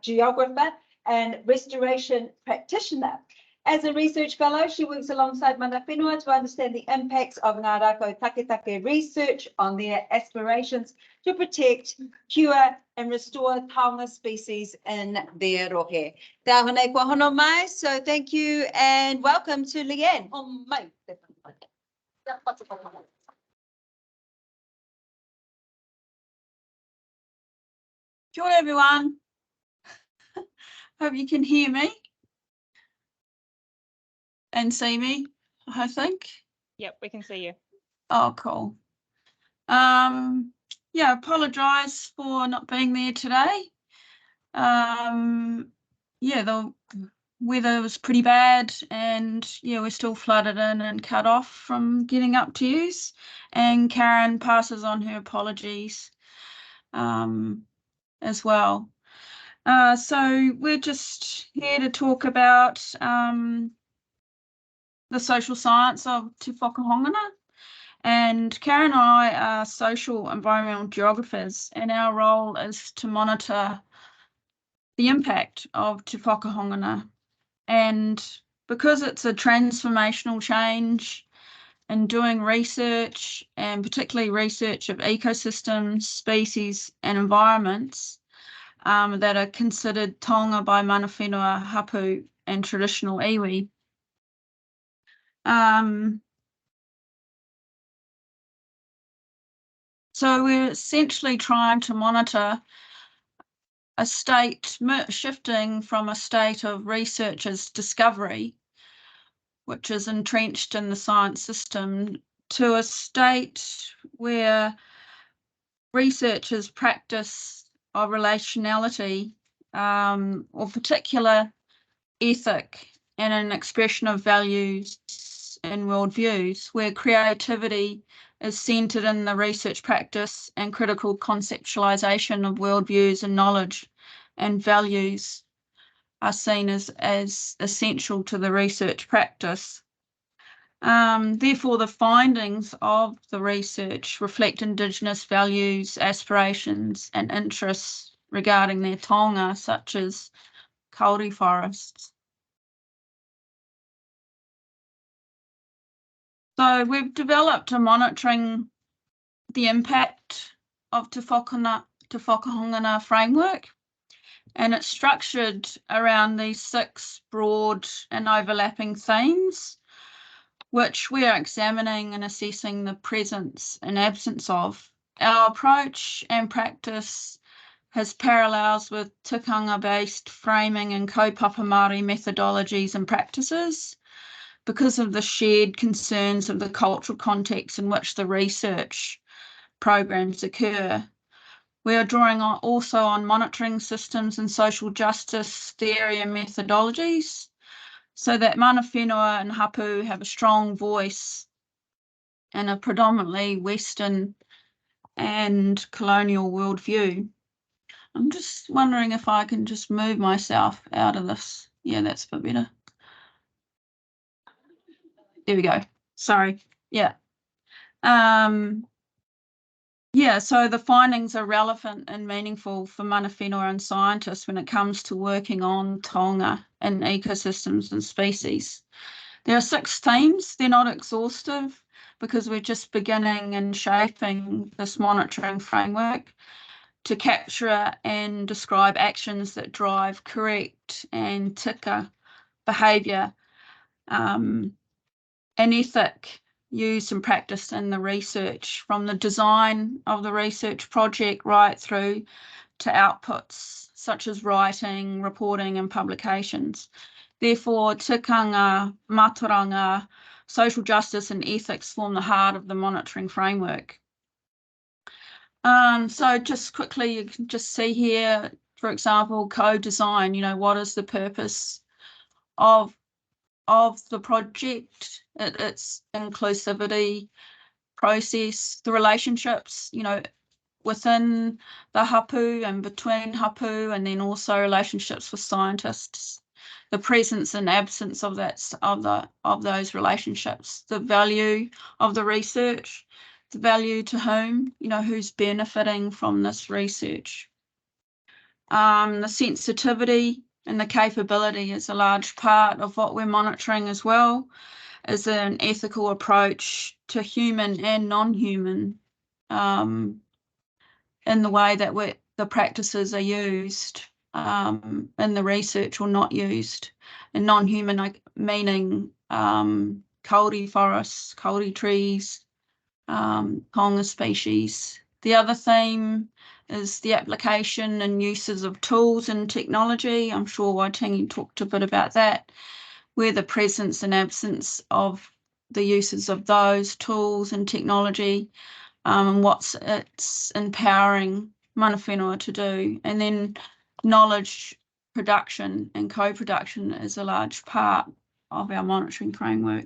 geographer and restoration practitioner. As a research fellow, she works alongside mana whenua to understand the impacts of Ngā Rākau Taketake research on their aspirations to protect, cure and restore taonga species in their rohe. Te ahonei kua hono mai, so thank you and welcome to Leane. Kia ora everyone. Hope you can hear me and see me, I think. Yep, we can see you. Oh, cool. Yeah, apologise for not being there today. Yeah, the weather was pretty bad and yeah, we're still flooded in and cut off from getting up to use. And Karen passes on her apologies as well. So we're just here to talk about the social science of Te Whakahononga, and Karen and I are social environmental geographers, and our role is to monitor the impact of Te Whakahononga. And because it's a transformational change in doing research, and particularly research of ecosystems, species and environments, that are considered taonga by mana whenua, hapu and traditional iwi. So we're essentially trying to monitor a state, shifting from a state of researchers' discovery, which is entrenched in the science system, to a state where researchers practice of relationality or particular ethic and an expression of values and worldviews, where creativity is centred in the research practice and critical conceptualisation of worldviews and knowledge and values are seen as essential to the research practice. Therefore, the findings of the research reflect Indigenous values, aspirations and interests regarding their taonga, such as kauri forests. So we've developed a monitoring the impact of Te Whakahononga framework, and it's structured around these 6 broad and overlapping themes, which we are examining and assessing the presence and absence of. Our approach and practice has parallels with tikanga-based framing and kaupapa Māori methodologies and practices because of the shared concerns of the cultural context in which the research programs occur. We are drawing also on monitoring systems and social justice theory and methodologies so that mana whenua and hapu have a strong voice in a predominantly Western and colonial worldview. I'm just wondering if I can just move myself out of this. Yeah, that's a bit better. There we go. Sorry. Yeah. Yeah, so the findings are relevant and meaningful for mana whenua and scientists when it comes to working on taonga and ecosystems and species. There are 6 themes. They're not exhaustive because we're just beginning and shaping this monitoring framework to capture and describe actions that drive correct and tika behaviour and ethic used and practiced in the research, from the design of the research project right through to outputs such as writing, reporting and publications. Therefore, tikanga, mātauranga, social justice and ethics form the heart of the monitoring framework. So just quickly, you can just see here, for example, co-design, you know, what is the purpose of the project, its inclusivity process, the relationships, you know, within the hapu and between hapu, and then also relationships with scientists, the presence and absence of those relationships, the value of the research, the value to whom, you know, who's benefiting from this research. The sensitivity and the capability is a large part of what we're monitoring as well, is an ethical approach to human and non-human in the way that the practices are used in the research or not used. And non-human meaning kauri forests, kauri trees, konga species. The other theme is the application and uses of tools and technology. I'm sure Waitangi talked a bit about that, where the presence and absence of the uses of those tools and technology and what it's empowering mana whenua to do. And then knowledge production and co-production is a large part of our monitoring framework.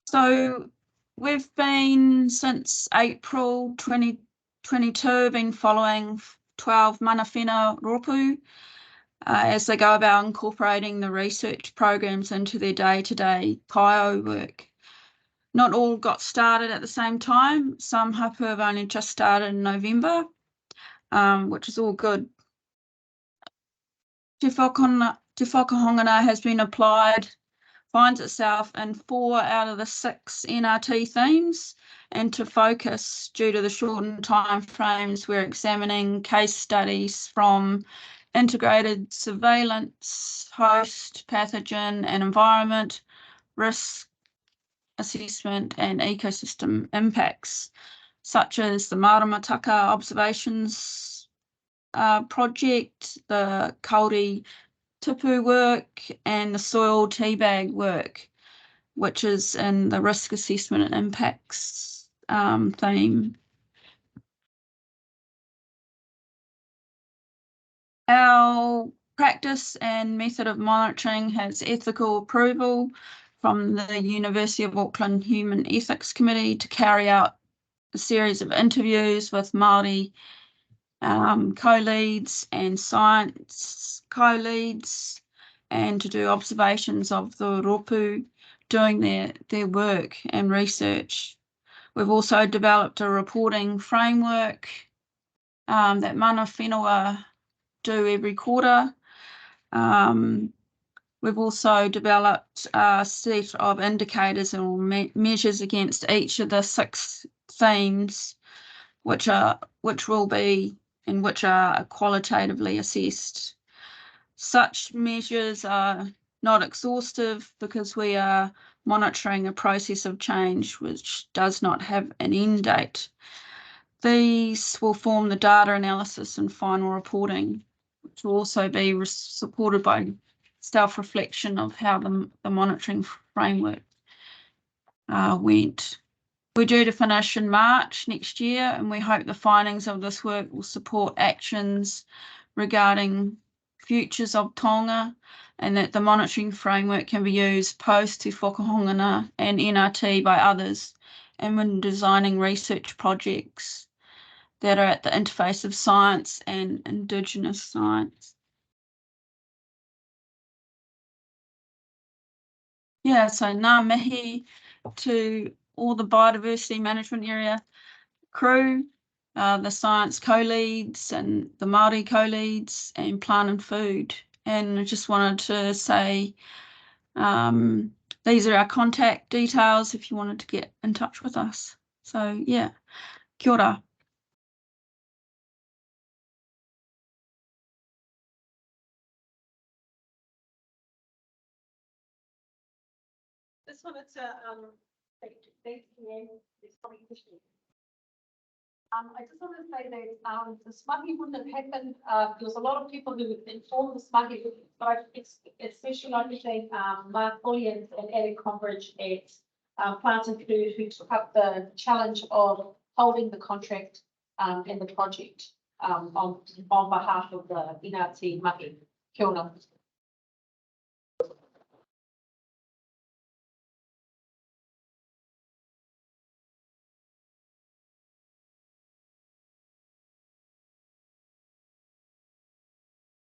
So we've been since April 2022 been following 12 mana whenua rōpū as they go about incorporating the research programs into their day-to-day kaio work. Not all got started at the same time. Some hapu have only just started in November, which is all good. Te Whakahononga has been applied, finds itself in 4 out of the 6 NRT themes, and to focus due to the shortened time frames, we're examining case studies from integrated surveillance, host, pathogen and environment, risk assessment and ecosystem impacts, such as the Maramataka Observations project, the Kauri Tipu work and the soil teabag work, which is in the risk assessment and impacts theme. Our practice and method of monitoring has ethical approval from the University of Auckland Human Ethics Committee to carry out a series of interviews with Māori co-leads and science co-leads, and to do observations of the rōpū doing their work and research. We've also developed a reporting framework that mana whenua do every quarter. We've also developed a set of indicators or measures against each of the 6 themes, which are qualitatively assessed. Such measures are not exhaustive because we are monitoring a process of change which does not have an end date. These will form the data analysis and final reporting, which will also be supported by self-reflection of how the monitoring framework went. We're due to finish in March next year, and we hope the findings of this work will support actions regarding futures of Tonga, and that the monitoring framework can be used post Te Whakahononga and NRT by others, and when designing research projects that are at the interface of science and Indigenous science. Yeah, so ngā mihi to all the biodiversity management area crew, the science co-leads and the Māori co-leads and plant and food. And I just wanted to say these are our contact details if you wanted to get in touch with us. So yeah, kia ora. Just wanted to thank you. I just want to say that the smuggy wouldn't have happened. There was a lot of people who informed the smuggy, but it's especially like to thank Mark Williams and Adam Combridge at Plants and Food, who took up the challenge of holding the contract and the project on behalf of the NRT Maki. Kia ora.